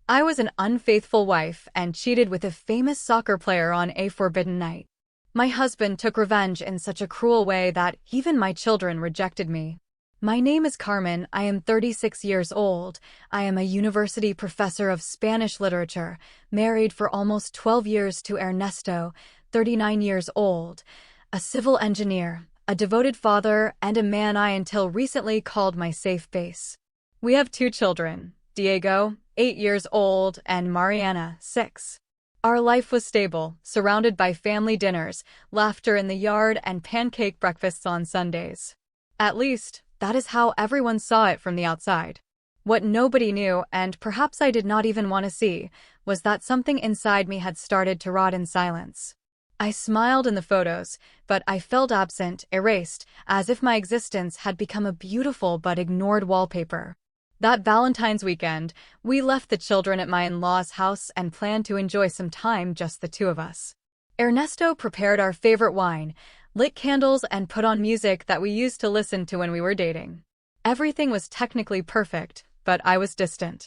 I was an unfaithful wife and cheated with a famous soccer player on a forbidden night. My husband took revenge in such a cruel way that even my children rejected me. My name is Carmen. I am 36 years old. I am a university professor of Spanish literature, married for almost 12 years to Ernesto, 39 years old, a civil engineer, a devoted father, and a man I until recently called my safe base. We have two children, Diego, 8 years old, and Mariana, 6. Our life was stable, surrounded by family dinners, laughter in the yard, and pancake breakfasts on Sundays. At least, that is how everyone saw it from the outside. What nobody knew, and perhaps I did not even want to see, was that something inside me had started to rot in silence. I smiled in the photos, but I felt absent, erased, as if my existence had become a beautiful but ignored wallpaper. That Valentine's weekend, we left the children at my in-laws' house and planned to enjoy some time just the two of us. Ernesto prepared our favorite wine, lit candles, and put on music that we used to listen to when we were dating. Everything was technically perfect, but I was distant.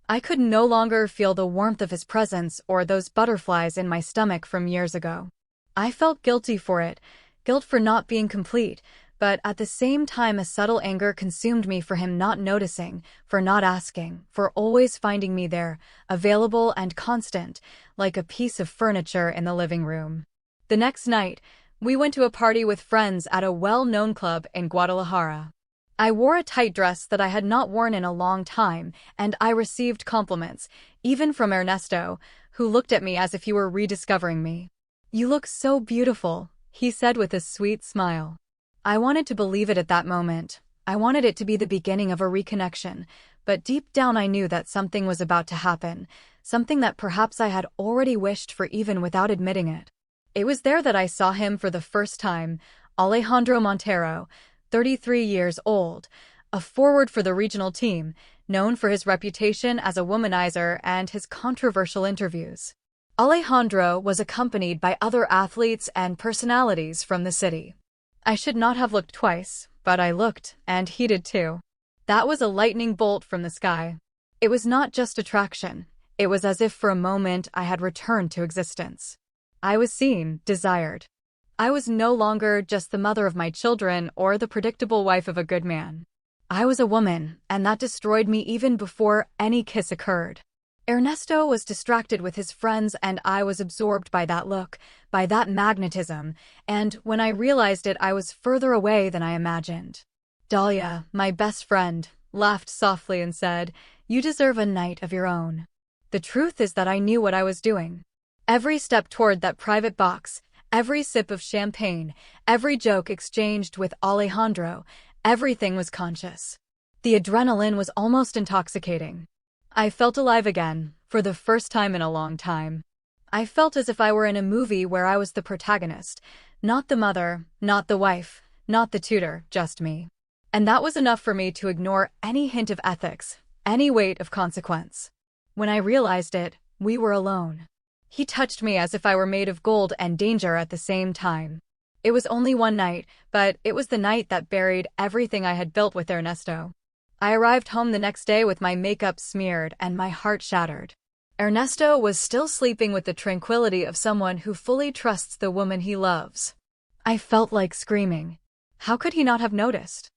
I could no longer feel the warmth of his presence or those butterflies in my stomach from years ago. I felt guilty for it, guilt for not being complete, but at the same time a subtle anger consumed me for him not noticing, for not asking, for always finding me there, available and constant, like a piece of furniture in the living room. The next night, we went to a party with friends at a well-known club in Guadalajara. I wore a tight dress that I had not worn in a long time, and I received compliments, even from Ernesto, who looked at me as if he were rediscovering me. "You look so beautiful," he said with a sweet smile. I wanted to believe it at that moment. I wanted it to be the beginning of a reconnection, but deep down I knew that something was about to happen, something that perhaps I had already wished for even without admitting it. It was there that I saw him for the first time, Alejandro Montero, 33 years old, a forward for the regional team, known for his reputation as a womanizer and his controversial interviews. Alejandro was accompanied by other athletes and personalities from the city. I should not have looked twice, but I looked, and he did too. That was a lightning bolt from the sky. It was not just attraction. It was as if for a moment I had returned to existence. I was seen, desired. I was no longer just the mother of my children or the predictable wife of a good man. I was a woman, and that destroyed me even before any kiss occurred. Ernesto was distracted with his friends, and I was absorbed by that look, by that magnetism, and when I realized it, I was further away than I imagined. Dahlia, my best friend, laughed softly and said, "You deserve a night of your own." The truth is that I knew what I was doing. Every step toward that private box, every sip of champagne, every joke exchanged with Alejandro, everything was conscious. The adrenaline was almost intoxicating. I felt alive again, for the first time in a long time. I felt as if I were in a movie where I was the protagonist, not the mother, not the wife, not the tutor, just me. And that was enough for me to ignore any hint of ethics, any weight of consequence. When I realized it, we were alone. He touched me as if I were made of gold and danger at the same time. It was only one night, but it was the night that buried everything I had built with Ernesto. I arrived home the next day with my makeup smeared and my heart shattered. Ernesto was still sleeping with the tranquility of someone who fully trusts the woman he loves. I felt like screaming. How could he not have noticed?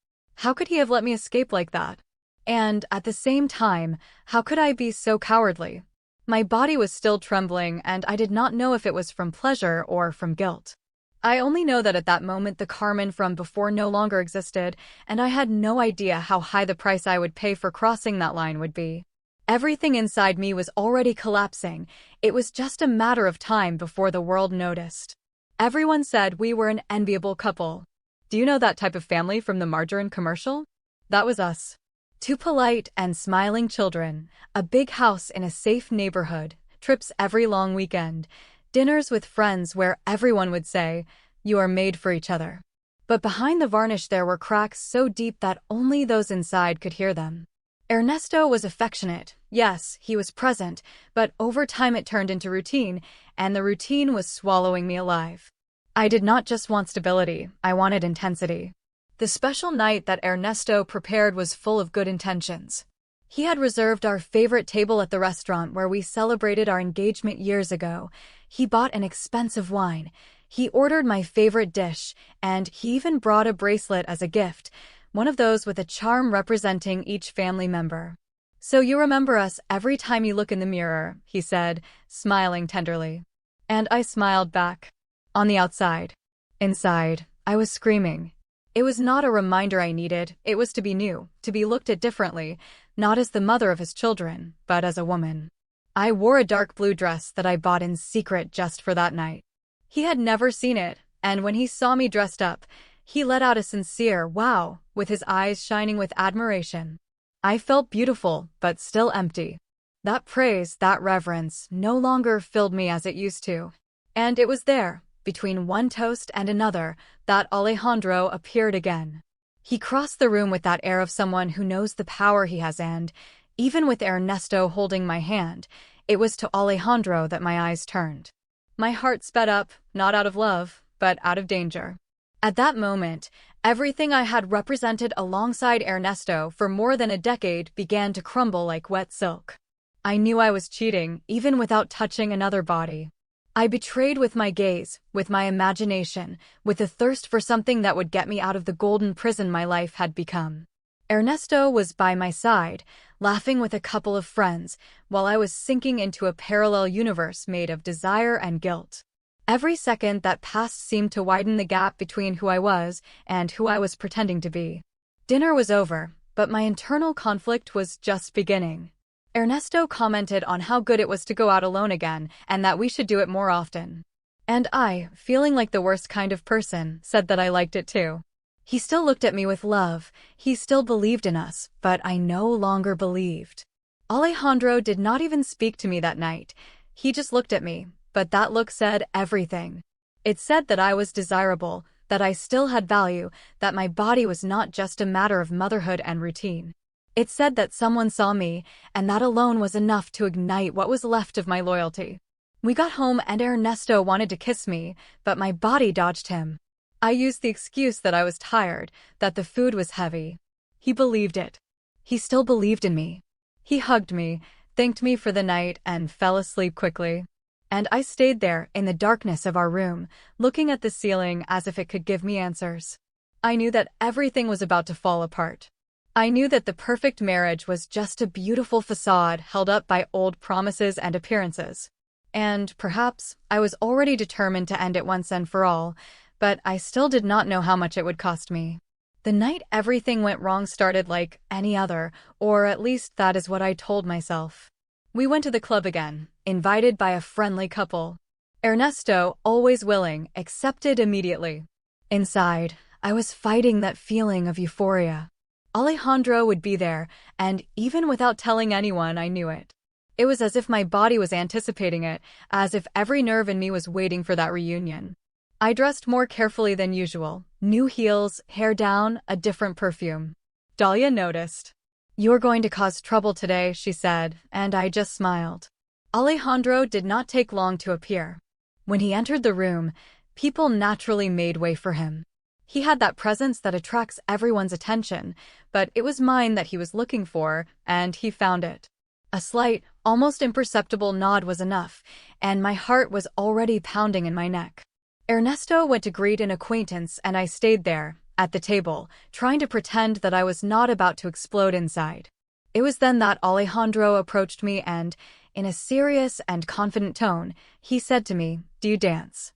How could he have let me escape like that? And, at the same time, how could I be so cowardly? My body was still trembling, and I did not know if it was from pleasure or from guilt. I only know that at that moment the Carmen from before no longer existed, and I had no idea how high the price I would pay for crossing that line would be. Everything inside me was already collapsing. It was just a matter of time before the world noticed. Everyone said we were an enviable couple. Do you know that type of family from the margarine commercial? That was us. Two polite and smiling children, a big house in a safe neighborhood, trips every long weekend, dinners with friends where everyone would say, "You are made for each other." But behind the varnish there were cracks so deep that only those inside could hear them. Ernesto was affectionate, yes, he was present, but over time it turned into routine, and the routine was swallowing me alive. I did not just want stability, I wanted intensity. The special night that Ernesto prepared was full of good intentions. He had reserved our favorite table at the restaurant where we celebrated our engagement years ago. He bought an expensive wine. He ordered my favorite dish, and he even brought a bracelet as a gift, one of those with a charm representing each family member. "So you remember us every time you look in the mirror," he said, smiling tenderly. And I smiled back. On the outside. Inside, I was screaming. It was not a reminder I needed, it was to be new, to be looked at differently, not as the mother of his children, but as a woman. I wore a dark blue dress that I bought in secret just for that night. He had never seen it, and when he saw me dressed up, he let out a sincere "wow," with his eyes shining with admiration. I felt beautiful, but still empty. That praise, that reverence, no longer filled me as it used to. And it was there, between one toast and another, that Alejandro appeared again. He crossed the room with that air of someone who knows the power he has, and, even with Ernesto holding my hand, it was to Alejandro that my eyes turned. My heart sped up, not out of love, but out of danger. At that moment, everything I had represented alongside Ernesto for more than a decade began to crumble like wet silk. I knew I was cheating, even without touching another body. I betrayed with my gaze, with my imagination, with a thirst for something that would get me out of the golden prison my life had become. Ernesto was by my side, laughing with a couple of friends, while I was sinking into a parallel universe made of desire and guilt. Every second that passed seemed to widen the gap between who I was and who I was pretending to be. Dinner was over, but my internal conflict was just beginning. Ernesto commented on how good it was to go out alone again and that we should do it more often. And I, feeling like the worst kind of person, said that I liked it too. He still looked at me with love, he still believed in us, but I no longer believed. Alejandro did not even speak to me that night. He just looked at me, but that look said everything. It said that I was desirable, that I still had value, that my body was not just a matter of motherhood and routine. It said that someone saw me, and that alone was enough to ignite what was left of my loyalty. We got home and Ernesto wanted to kiss me, but my body dodged him. I used the excuse that I was tired, that the food was heavy. He believed it. He still believed in me. He hugged me, thanked me for the night, and fell asleep quickly. And I stayed there, in the darkness of our room, looking at the ceiling as if it could give me answers. I knew that everything was about to fall apart. I knew that the perfect marriage was just a beautiful facade held up by old promises and appearances. And, perhaps, I was already determined to end it once and for all, but I still did not know how much it would cost me. The night everything went wrong started like any other, or at least that is what I told myself. We went to the club again, invited by a friendly couple. Ernesto, always willing, accepted immediately. Inside, I was fighting that feeling of euphoria. Alejandro would be there, and even without telling anyone, I knew it. It was as if my body was anticipating it, as if every nerve in me was waiting for that reunion. I dressed more carefully than usual, new heels, hair down, a different perfume. Dahlia noticed. "You're going to cause trouble today," she said, and I just smiled. Alejandro did not take long to appear. When he entered the room, people naturally made way for him. He had that presence that attracts everyone's attention, but it was mine that he was looking for, and he found it. A slight, almost imperceptible nod was enough, and my heart was already pounding in my neck. Ernesto went to greet an acquaintance and I stayed there, at the table, trying to pretend that I was not about to explode inside. It was then that Alejandro approached me and, in a serious and confident tone, he said to me, "Do you dance?"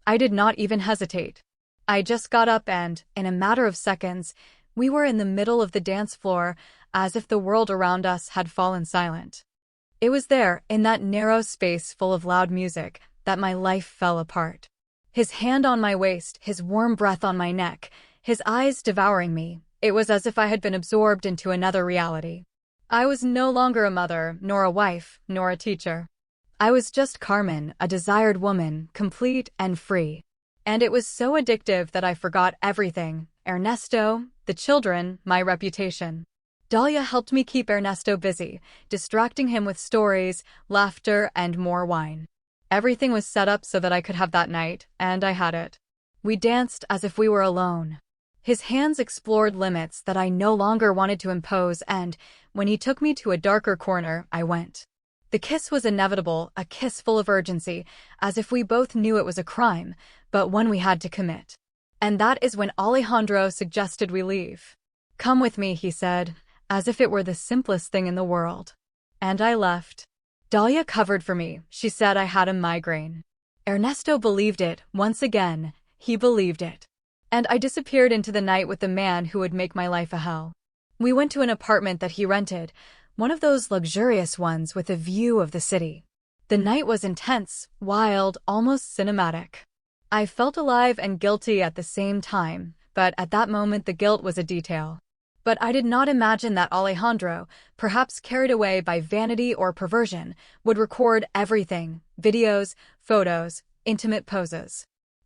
I did not even hesitate. I just got up and, in a matter of seconds, we were in the middle of the dance floor, as if the world around us had fallen silent. It was there, in that narrow space full of loud music, that my life fell apart. His hand on my waist, his warm breath on my neck, his eyes devouring me, it was as if I had been absorbed into another reality. I was no longer a mother, nor a wife, nor a teacher. I was just Carmen, a desired woman, complete and free. And it was so addictive that I forgot everything: Ernesto, the children, my reputation. Dahlia helped me keep Ernesto busy, distracting him with stories, laughter, and more wine. Everything was set up so that I could have that night, and I had it. We danced as if we were alone. His hands explored limits that I no longer wanted to impose, and when he took me to a darker corner, I went. The kiss was inevitable, a kiss full of urgency, as if we both knew it was a crime, but one we had to commit. And that is when Alejandro suggested we leave. "Come with me," he said, as if it were the simplest thing in the world. And I left. Dahlia covered for me. She said I had a migraine. Ernesto believed it. Once again, he believed it. And I disappeared into the night with the man who would make my life a hell. We went to an apartment that he rented, one of those luxurious ones with a view of the city. The night was intense, wild, almost cinematic. I felt alive and guilty at the same time, but at that moment the guilt was a detail. But I did not imagine that Alejandro, perhaps carried away by vanity or perversion, would record everything: videos, photos, intimate poses.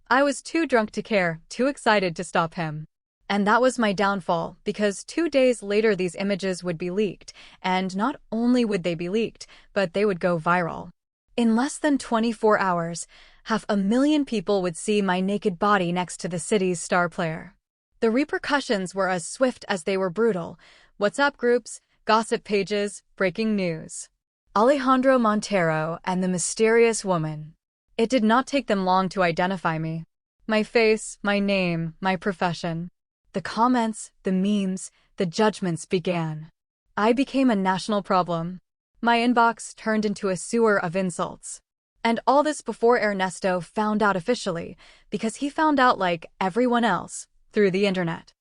I was too drunk to care, too excited to stop him. And that was my downfall, because 2 days later these images would be leaked, and not only would they be leaked, but they would go viral. In less than 24 hours, 500,000 people would see my naked body next to the city's star player. The repercussions were as swift as they were brutal: WhatsApp groups, gossip pages, breaking news. Alejandro Montero and the mysterious woman. It did not take them long to identify me. My face, my name, my profession. The comments, the memes, the judgments began. I became a national problem. My inbox turned into a sewer of insults. And all this before Ernesto found out officially, because he found out like everyone else, through the internet.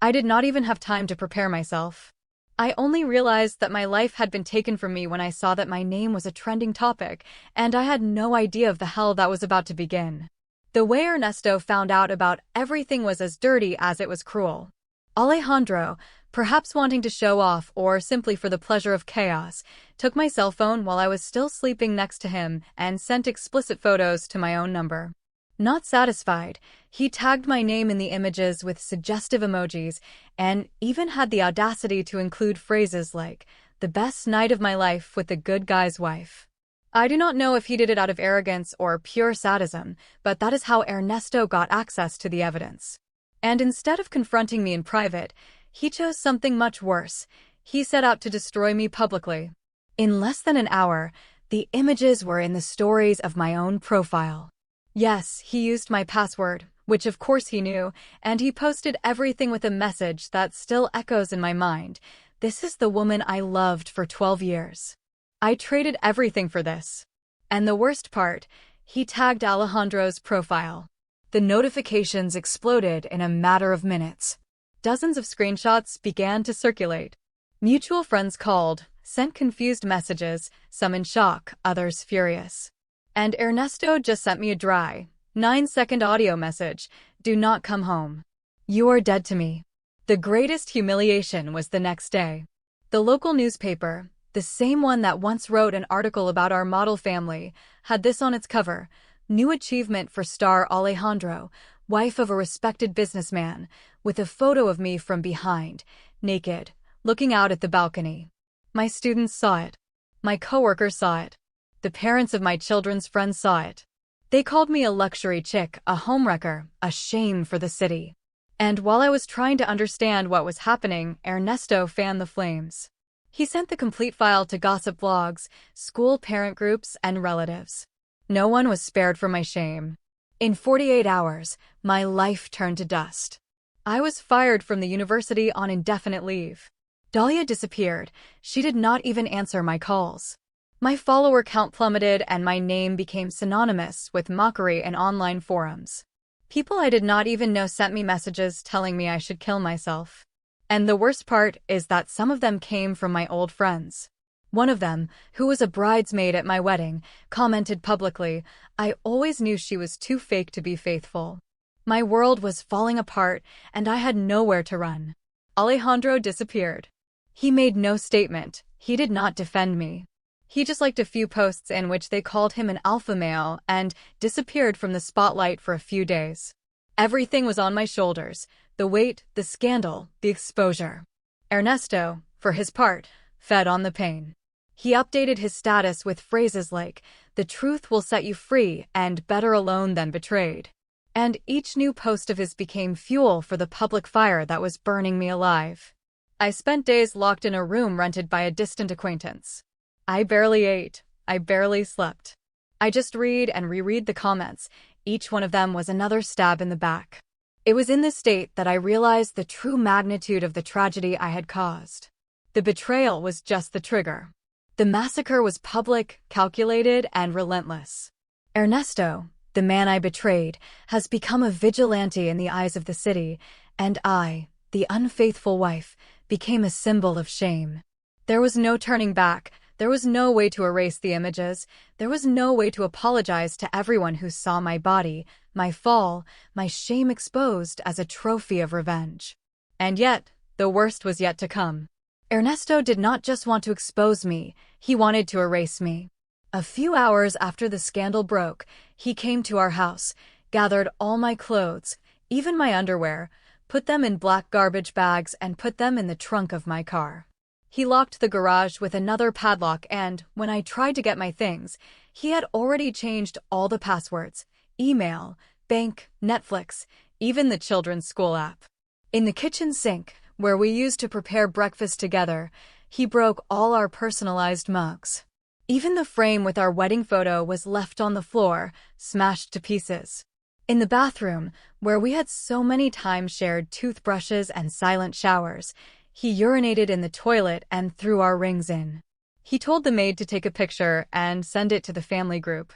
I did not even have time to prepare myself. I only realized that my life had been taken from me when I saw that my name was a trending topic, and I had no idea of the hell that was about to begin. The way Ernesto found out about everything was as dirty as it was cruel. Alejandro, perhaps wanting to show off or simply for the pleasure of chaos, took my cell phone while I was still sleeping next to him and sent explicit photos to my own number. Not satisfied, he tagged my name in the images with suggestive emojis and even had the audacity to include phrases like, "the best night of my life with the good guy's wife." I do not know if he did it out of arrogance or pure sadism, but that is how Ernesto got access to the evidence. And instead of confronting me in private, he chose something much worse. He set out to destroy me publicly. In less than an hour, the images were in the stories of my own profile. Yes, he used my password, which of course he knew, and he posted everything with a message that still echoes in my mind. This is the woman I loved for 12 years. I traded everything for this. And the worst part, he tagged Alejandro's profile. The notifications exploded in a matter of minutes. Dozens of screenshots began to circulate. Mutual friends called, sent confused messages, some in shock, others furious. And Ernesto just sent me a dry, 9-second audio message: "Do not come home. You are dead to me." The greatest humiliation was the next day. The local newspaper, the same one that once wrote an article about our model family, had this on its cover: "New achievement for star Alejandro, wife of a respected businessman," with a photo of me from behind, naked, looking out at the balcony. My students saw it. My coworkers saw it. The parents of my children's friends saw it. They called me a luxury chick, a homewrecker, a shame for the city. And while I was trying to understand what was happening, Ernesto fanned the flames. He sent the complete file to gossip blogs, school parent groups, and relatives. No one was spared from my shame. In 48 hours, my life turned to dust. I was fired from the university on indefinite leave. Dahlia disappeared. She did not even answer my calls. My follower count plummeted and my name became synonymous with mockery in online forums. People I did not even know sent me messages telling me I should kill myself. And the worst part is that some of them came from my old friends. One of them, who was a bridesmaid at my wedding, commented publicly, "I always knew she was too fake to be faithful." My world was falling apart and I had nowhere to run. Alejandro disappeared. He made no statement. He did not defend me. He just liked a few posts in which they called him an alpha male and disappeared from the spotlight for a few days. Everything was on my shoulders: the weight, the scandal, the exposure. Ernesto, for his part, fed on the pain. He updated his status with phrases like, "The truth will set you free," and "better alone than betrayed." And each new post of his became fuel for the public fire that was burning me alive. I spent days locked in a room rented by a distant acquaintance. I barely ate. I barely slept. I just read and reread the comments. Each one of them was another stab in the back. It was in this state that I realized the true magnitude of the tragedy I had caused. The betrayal was just the trigger. The massacre was public, calculated, and relentless. Ernesto, the man I betrayed, has become a vigilante in the eyes of the city, and I, the unfaithful wife, became a symbol of shame. There was no turning back. There was no way to erase the images. There was no way to apologize to everyone who saw my body, my fall, my shame exposed as a trophy of revenge. And yet, the worst was yet to come. Ernesto did not just want to expose me, he wanted to erase me. A few hours after the scandal broke, he came to our house, gathered all my clothes, even my underwear, put them in black garbage bags and put them in the trunk of my car. He locked the garage with another padlock and, when I tried to get my things, he had already changed all the passwords, email, bank, Netflix, even the children's school app. In the kitchen sink, where we used to prepare breakfast together, he broke all our personalized mugs. Even the frame with our wedding photo was left on the floor, smashed to pieces. In the bathroom, where we had so many times shared toothbrushes and silent showers, he urinated in the toilet and threw our rings in. He told the maid to take a picture and send it to the family group.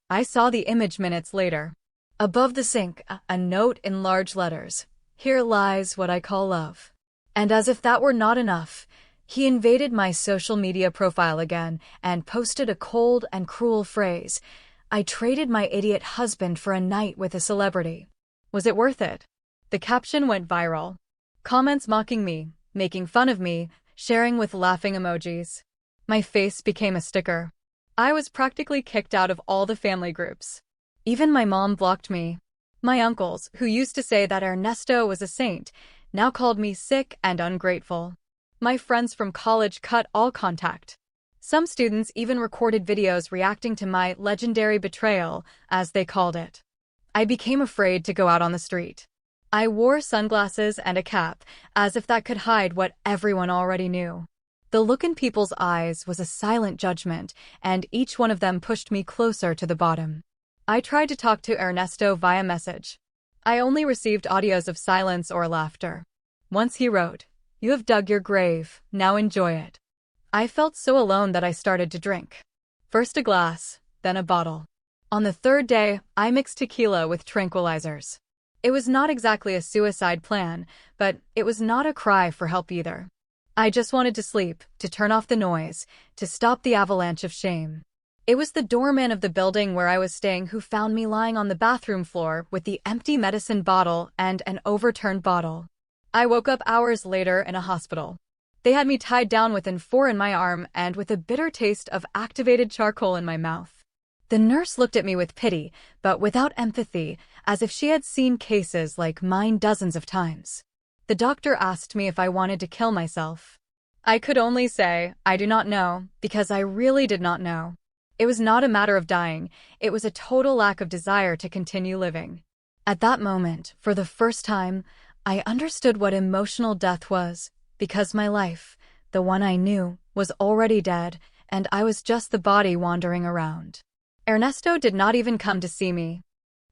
I saw the image minutes later. Above the sink, a note in large letters. Here lies what I call love. And as if that were not enough, he invaded my social media profile again and posted a cold and cruel phrase. I traded my idiot husband for a night with a celebrity. Was it worth it? The caption went viral. Comments mocking me, making fun of me, sharing with laughing emojis. My face became a sticker. I was practically kicked out of all the family groups. Even my mom blocked me. My uncles, who used to say that Ernesto was a saint, now called me sick and ungrateful. My friends from college cut all contact. Some students even recorded videos reacting to my legendary betrayal, as they called it. I became afraid to go out on the street. I wore sunglasses and a cap, as if that could hide what everyone already knew. The look in people's eyes was a silent judgment, and each one of them pushed me closer to the bottom. I tried to talk to Ernesto via message. I only received audios of silence or laughter. Once he wrote, "You have dug your grave, now enjoy it." I felt so alone that I started to drink. First a glass, then a bottle. On the third day, I mixed tequila with tranquilizers. It was not exactly a suicide plan, but it was not a cry for help either. I just wanted to sleep, to turn off the noise, to stop the avalanche of shame. It was the doorman of the building where I was staying who found me lying on the bathroom floor with the empty medicine bottle and an overturned bottle. I woke up hours later in a hospital. They had me tied down with an .4 in my arm and with a bitter taste of activated charcoal in my mouth. The nurse looked at me with pity, but without empathy, as if she had seen cases like mine dozens of times. The doctor asked me if I wanted to kill myself. I could only say, I do not know, because I really did not know. It was not a matter of dying, it was a total lack of desire to continue living. At that moment, for the first time, I understood what emotional death was, because my life, the one I knew, was already dead, and I was just the body wandering around. Ernesto did not even come to see me.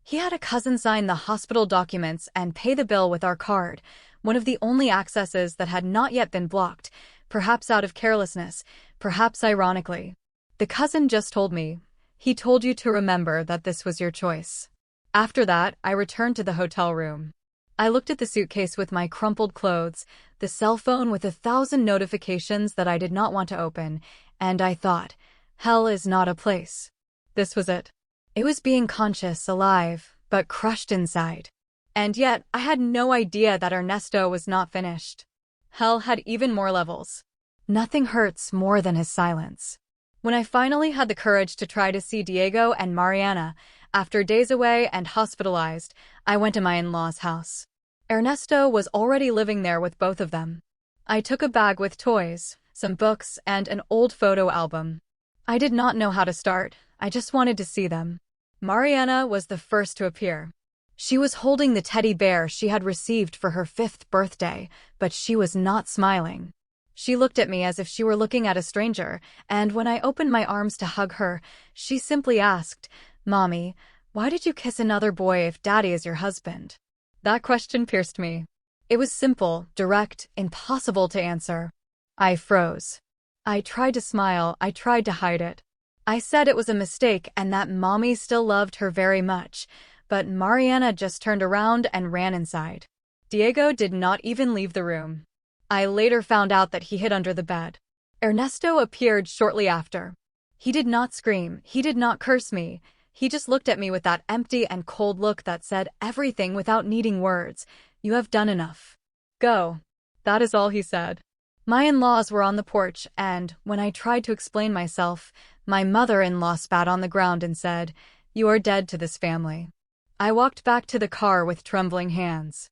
He had a cousin sign the hospital documents and pay the bill with our card, one of the only accesses that had not yet been blocked, perhaps out of carelessness, perhaps ironically. The cousin just told me, "He told you to remember that this was your choice." After that, I returned to the hotel room. I looked at the suitcase with my crumpled clothes, the cell phone with 1,000 notifications that I did not want to open, and I thought, hell is not a place. This was it. It was being conscious, alive, but crushed inside. And yet, I had no idea that Ernesto was not finished. Hell had even more levels. Nothing hurts more than his silence. When I finally had the courage to try to see Diego and Mariana, after days away and hospitalized, I went to my in-laws' house. Ernesto was already living there with both of them. I took a bag with toys, some books, and an old photo album. I did not know how to start, I just wanted to see them. Mariana was the first to appear. She was holding the teddy bear she had received for her 5th birthday, but she was not smiling. She looked at me as if she were looking at a stranger, and when I opened my arms to hug her, she simply asked, "Mommy, why did you kiss another boy if Daddy is your husband?" That question pierced me. It was simple, direct, impossible to answer. I froze. I tried to smile, I tried to hide it. I said it was a mistake and that Mommy still loved her very much, but Mariana just turned around and ran inside. Diego did not even leave the room. I later found out that he hid under the bed. Ernesto appeared shortly after. He did not scream, he did not curse me. He just looked at me with that empty and cold look that said everything without needing words. "You have done enough. Go." That is all he said. My in-laws were on the porch, and when I tried to explain myself, my mother-in-law spat on the ground and said, "You are dead to this family." I walked back to the car with trembling hands.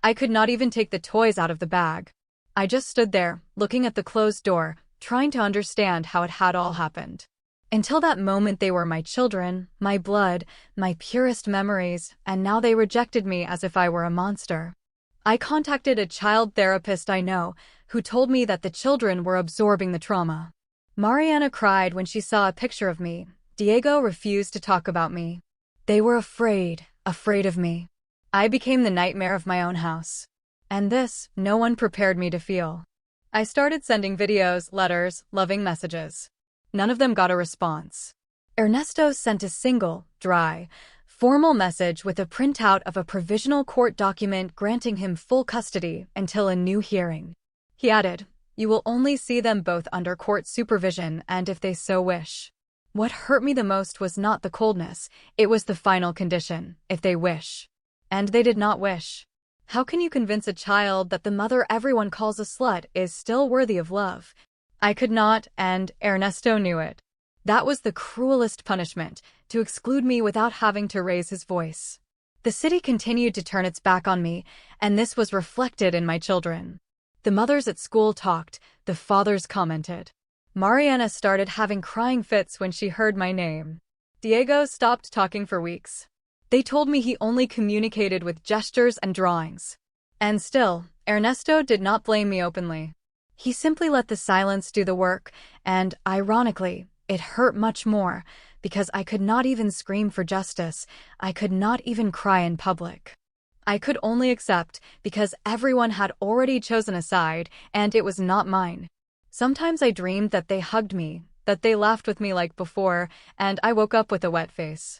I could not even take the toys out of the bag. I just stood there, looking at the closed door, trying to understand how it had all happened. Until that moment they were my children, my blood, my purest memories, and now they rejected me as if I were a monster. I contacted a child therapist I know, who told me that the children were absorbing the trauma. Mariana cried when she saw a picture of me. Diego refused to talk about me. They were afraid of me. I became the nightmare of my own house. And this, no one prepared me to feel. I started sending videos, letters, loving messages. None of them got a response. Ernesto sent a single, dry, formal message with a printout of a provisional court document granting him full custody until a new hearing. He added, "You will only see them both under court supervision and if they so wish." What hurt me the most was not the coldness, it was the final condition, if they wish. And they did not wish. How can you convince a child that the mother everyone calls a slut is still worthy of love? I could not, and Ernesto knew it. That was the cruelest punishment, to exclude me without having to raise his voice. The city continued to turn its back on me, and this was reflected in my children. The mothers at school talked, the fathers commented. Mariana started having crying fits when she heard my name. Diego stopped talking for weeks. They told me he only communicated with gestures and drawings. And still, Ernesto did not blame me openly. He simply let the silence do the work, and, ironically, it hurt much more, because I could not even scream for justice, I could not even cry in public. I could only accept, because everyone had already chosen a side, and it was not mine. Sometimes I dreamed that they hugged me, that they laughed with me like before, and I woke up with a wet face.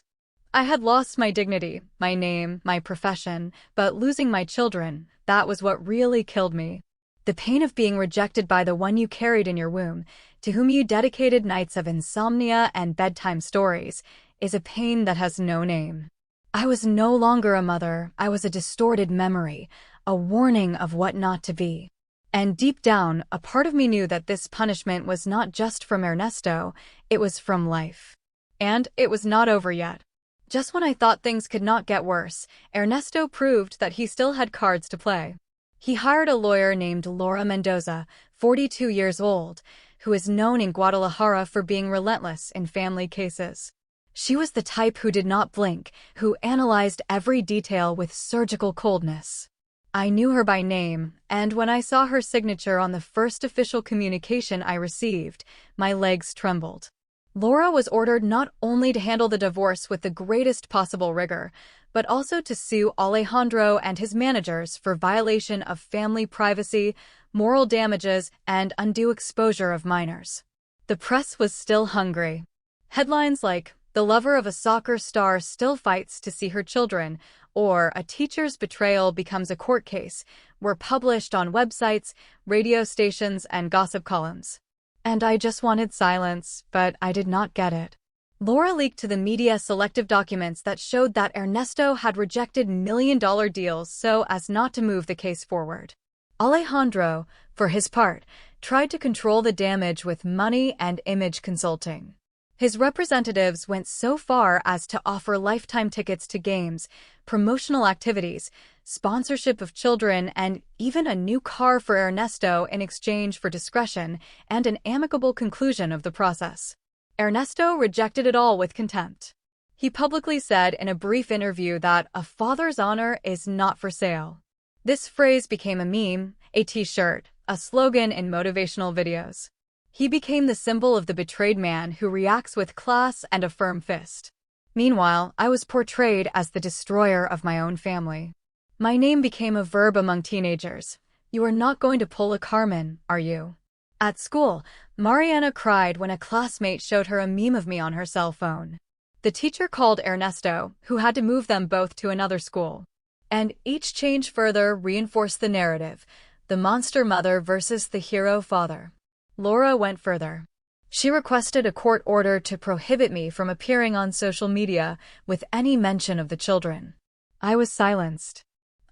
I had lost my dignity, my name, my profession, but losing my children, that was what really killed me. The pain of being rejected by the one you carried in your womb, to whom you dedicated nights of insomnia and bedtime stories, is a pain that has no name. I was no longer a mother, I was a distorted memory, a warning of what not to be. And deep down, a part of me knew that this punishment was not just from Ernesto, it was from life. And it was not over yet. Just when I thought things could not get worse, Ernesto proved that he still had cards to play. He hired a lawyer named Laura Mendoza, 42 years old, who is known in Guadalajara for being relentless in family cases. She was the type who did not blink, who analyzed every detail with surgical coldness. I knew her by name, and when I saw her signature on the first official communication I received, my legs trembled. Laura was ordered not only to handle the divorce with the greatest possible rigor, but also to sue Alejandro and his managers for violation of family privacy, moral damages, and undue exposure of minors. The press was still hungry. Headlines like, "The lover of a soccer star still fights to see her children," or "A teacher's betrayal becomes a court case," were published on websites, radio stations, and gossip columns. And I just wanted silence, but I did not get it. Laura leaked to the media selective documents that showed that Ernesto had rejected million-dollar deals so as not to move the case forward. Alejandro, for his part, tried to control the damage with money and image consulting. His representatives went so far as to offer lifetime tickets to games, promotional activities, sponsorship of children, and even a new car for Ernesto in exchange for discretion and an amicable conclusion of the process. Ernesto rejected it all with contempt. He publicly said in a brief interview that a father's honor is not for sale. This phrase became a meme, a t-shirt, a slogan in motivational videos. He became the symbol of the betrayed man who reacts with class and a firm fist. Meanwhile, I was portrayed as the destroyer of my own family. My name became a verb among teenagers. You are not going to pull a Carmen, are you? At school, Mariana cried when a classmate showed her a meme of me on her cell phone. The teacher called Ernesto, who had to move them both to another school. And each change further reinforced the narrative, the monster mother versus the hero father. Laura went further. She requested a court order to prohibit me from appearing on social media with any mention of the children. I was silenced.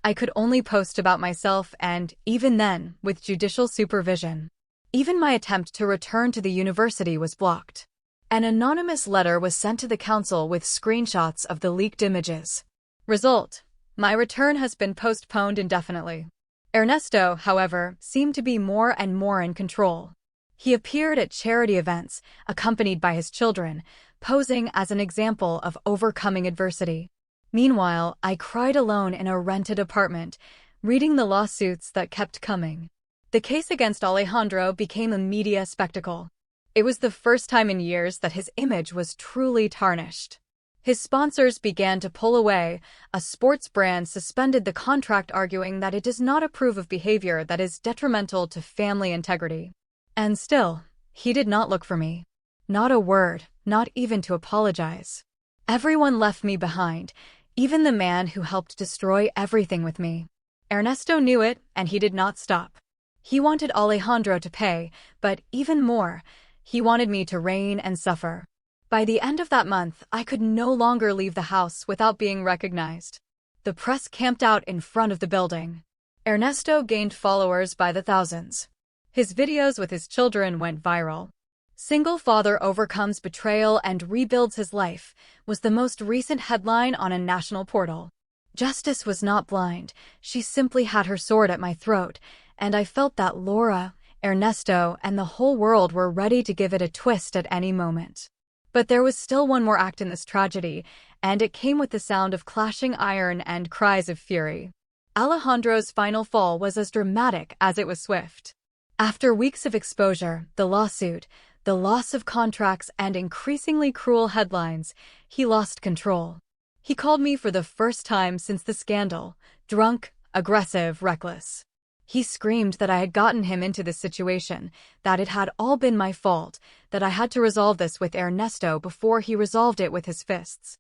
I could only post about myself and, even then, with judicial supervision. Even my attempt to return to the university was blocked. An anonymous letter was sent to the council with screenshots of the leaked images. Result: my return has been postponed indefinitely. Ernesto, however, seemed to be more and more in control. He appeared at charity events, accompanied by his children, posing as an example of overcoming adversity. Meanwhile, I cried alone in a rented apartment, reading the lawsuits that kept coming. The case against Alejandro became a media spectacle. It was the first time in years that his image was truly tarnished. His sponsors began to pull away. A sports brand suspended the contract, arguing that it does not approve of behavior that is detrimental to family integrity. And still, he did not look for me. Not a word, not even to apologize. Everyone left me behind, even the man who helped destroy everything with me. Ernesto knew it, and he did not stop. He wanted Alejandro to pay, but even more, he wanted me to reign and suffer. By the end of that month, I could no longer leave the house without being recognized. The press camped out in front of the building. Ernesto gained followers by the thousands. His videos with his children went viral. "Single father overcomes betrayal and rebuilds his life" was the most recent headline on a national portal. Justice was not blind. She simply had her sword at my throat, and I felt that Laura, Ernesto, and the whole world were ready to give it a twist at any moment. But there was still one more act in this tragedy, and it came with the sound of clashing iron and cries of fury. Alejandro's final fall was as dramatic as it was swift. After weeks of exposure, the lawsuit, the loss of contracts, and increasingly cruel headlines, he lost control. He called me for the first time since the scandal, drunk, aggressive, reckless. He screamed that I had gotten him into this situation, that it had all been my fault, that I had to resolve this with Ernesto before he resolved it with his fists.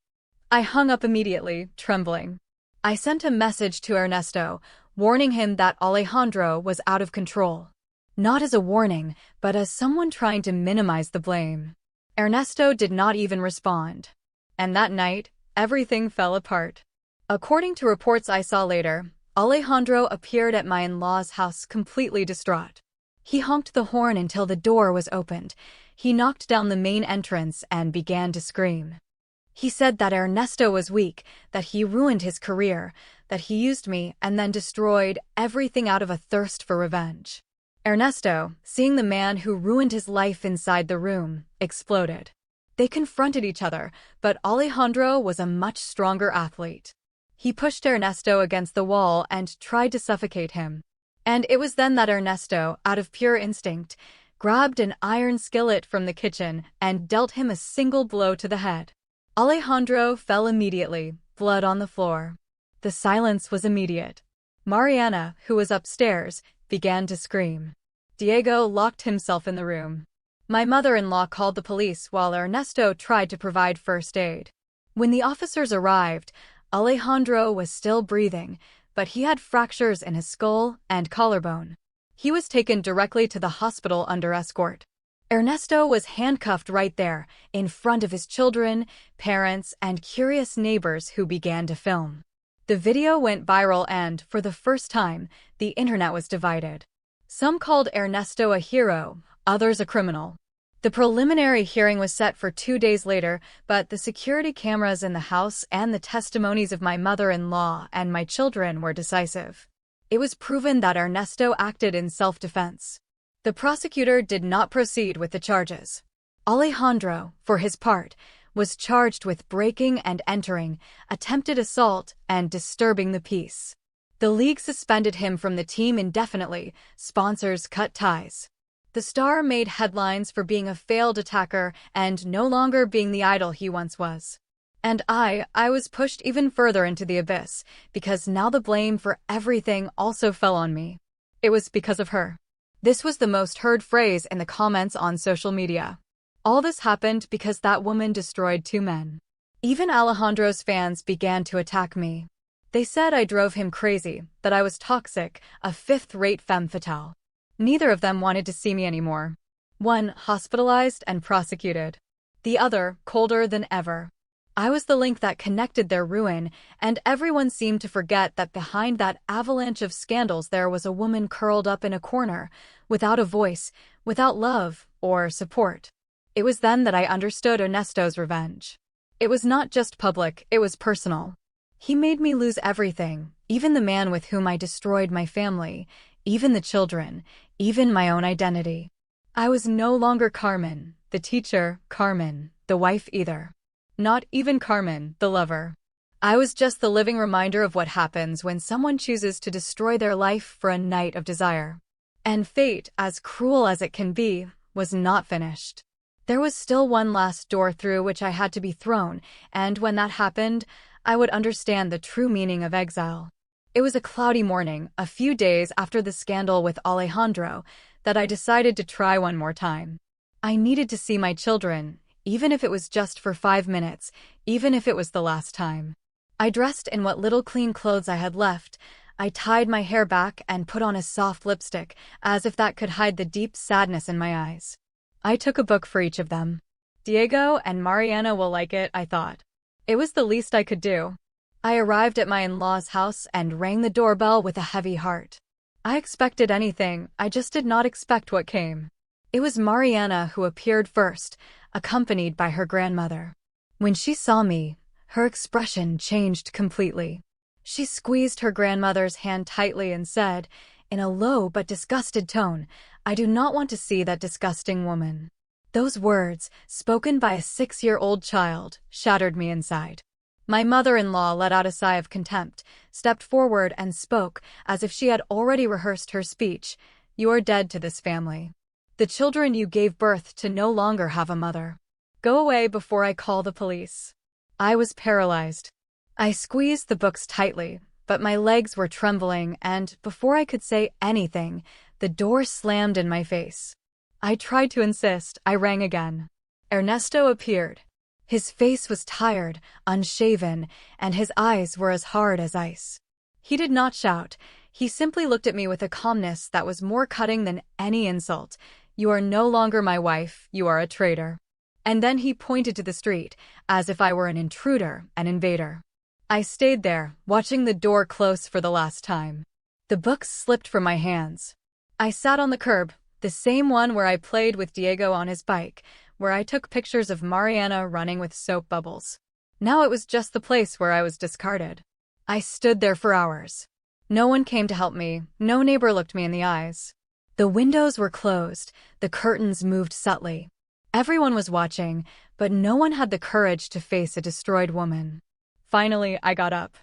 I hung up immediately, trembling. I sent a message to Ernesto, warning him that Alejandro was out of control. Not as a warning, but as someone trying to minimize the blame. Ernesto did not even respond. And that night, everything fell apart. According to reports I saw later, Alejandro appeared at my in-laws' house completely distraught. He honked the horn until the door was opened. He knocked down the main entrance and began to scream. He said that Ernesto was weak, that he ruined his career, that he used me and then destroyed everything out of a thirst for revenge. Ernesto, seeing the man who ruined his life inside the room, exploded. They confronted each other, but Alejandro was a much stronger athlete. He pushed Ernesto against the wall and tried to suffocate him. And it was then that Ernesto, out of pure instinct, grabbed an iron skillet from the kitchen and dealt him a single blow to the head. Alejandro fell immediately, blood on the floor. The silence was immediate. Mariana, who was upstairs, began to scream. Diego locked himself in the room. My mother-in-law called the police while Ernesto tried to provide first aid. When the officers arrived, Alejandro was still breathing, but he had fractures in his skull and collarbone. He was taken directly to the hospital under escort. Ernesto was handcuffed right there, in front of his children, parents, and curious neighbors who began to film. The video went viral and, for the first time, the internet was divided. Some called Ernesto a hero, others a criminal. The preliminary hearing was set for 2 days later, but the security cameras in the house and the testimonies of my mother-in-law and my children were decisive. It was proven that Ernesto acted in self-defense. The prosecutor did not proceed with the charges. Alejandro, for his part, was charged with breaking and entering, attempted assault, and disturbing the peace. The league suspended him from the team indefinitely, sponsors cut ties. The star made headlines for being a failed attacker and no longer being the idol he once was. And I was pushed even further into the abyss, because now the blame for everything also fell on me. It was because of her. This was the most heard phrase in the comments on social media. All this happened because that woman destroyed 2 men. Even Alejandro's fans began to attack me. They said I drove him crazy, that I was toxic, a fifth-rate femme fatale. Neither of them wanted to see me anymore. One hospitalized and prosecuted. The other colder than ever. I was the link that connected their ruin, and everyone seemed to forget that behind that avalanche of scandals there was a woman curled up in a corner, without a voice, without love or support. It was then that I understood Ernesto's revenge. It was not just public, it was personal. He made me lose everything, even the man with whom I destroyed my family, even the children, even my own identity. I was no longer Carmen, the teacher, Carmen, the wife either. Not even Carmen, the lover. I was just the living reminder of what happens when someone chooses to destroy their life for a night of desire. And fate, as cruel as it can be, was not finished. There was still one last door through which I had to be thrown, and when that happened, I would understand the true meaning of exile. It was a cloudy morning, a few days after the scandal with Alejandro, that I decided to try one more time. I needed to see my children, even if it was just for 5 minutes, even if it was the last time. I dressed in what little clean clothes I had left. I tied my hair back and put on a soft lipstick, as if that could hide the deep sadness in my eyes. I took a book for each of them. Diego and Mariana will like it, I thought. It was the least I could do. I arrived at my in-laws' house and rang the doorbell with a heavy heart. I expected anything, I just did not expect what came. It was Mariana who appeared first, accompanied by her grandmother. When she saw me, her expression changed completely. She squeezed her grandmother's hand tightly and said, in a low but disgusted tone, "I do not want to see that disgusting woman." Those words, spoken by a 6-year-old child, shattered me inside. My mother-in-law let out a sigh of contempt, stepped forward and spoke, as if she had already rehearsed her speech. "You are dead to this family. The children you gave birth to no longer have a mother. Go away before I call the police." I was paralyzed. I squeezed the books tightly, but my legs were trembling and, before I could say anything, the door slammed in my face. I tried to insist. I rang again. Ernesto appeared. His face was tired, unshaven, and his eyes were as hard as ice. He did not shout. He simply looked at me with a calmness that was more cutting than any insult. "You are no longer my wife, you are a traitor." And then he pointed to the street, as if I were an intruder, an invader. I stayed there, watching the door close for the last time. The books slipped from my hands. I sat on the curb, the same one where I played with Diego on his bike, where I took pictures of Mariana running with soap bubbles. Now it was just the place where I was discarded. I stood there for hours. No one came to help me, no neighbor looked me in the eyes. The windows were closed, the curtains moved subtly. Everyone was watching, but no one had the courage to face a destroyed woman. Finally, I got up.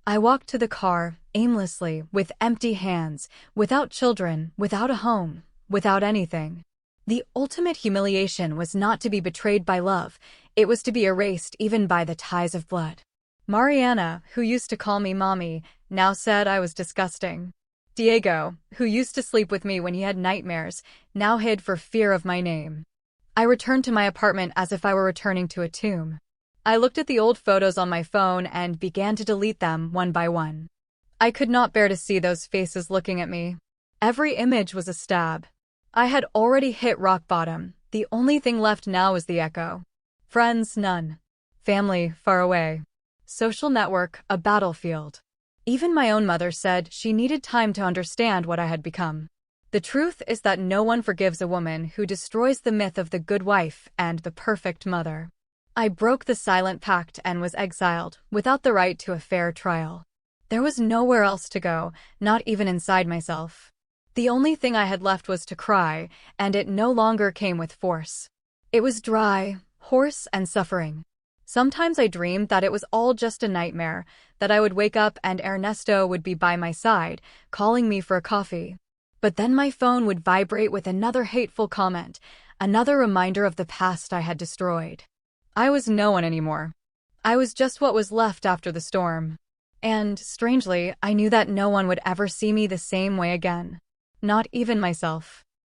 I walked to the car, aimlessly, with empty hands, without children, without a home, without anything. The ultimate humiliation was not to be betrayed by love, it was to be erased even by the ties of blood. Mariana, who used to call me mommy, now said I was disgusting. Diego, who used to sleep with me when he had nightmares, now hid for fear of my name. I returned to my apartment as if I were returning to a tomb. I looked at the old photos on my phone and began to delete them one by one. I could not bear to see those faces looking at me. Every image was a stab. I had already hit rock bottom. The only thing left now was the echo. Friends, none. Family, far away. Social network, a battlefield. Even my own mother said she needed time to understand what I had become. The truth is that no one forgives a woman who destroys the myth of the good wife and the perfect mother. I broke the silent pact and was exiled, without the right to a fair trial. There was nowhere else to go, not even inside myself. The only thing I had left was to cry, and it no longer came with force. It was dry, hoarse, and suffering. Sometimes I dreamed that it was all just a nightmare, that I would wake up and Ernesto would be by my side, calling me for a coffee. But then my phone would vibrate with another hateful comment, another reminder of the past I had destroyed. I was no one anymore. I was just what was left after the storm. And, strangely, I knew that no one would ever see me the same way again. Not even myself.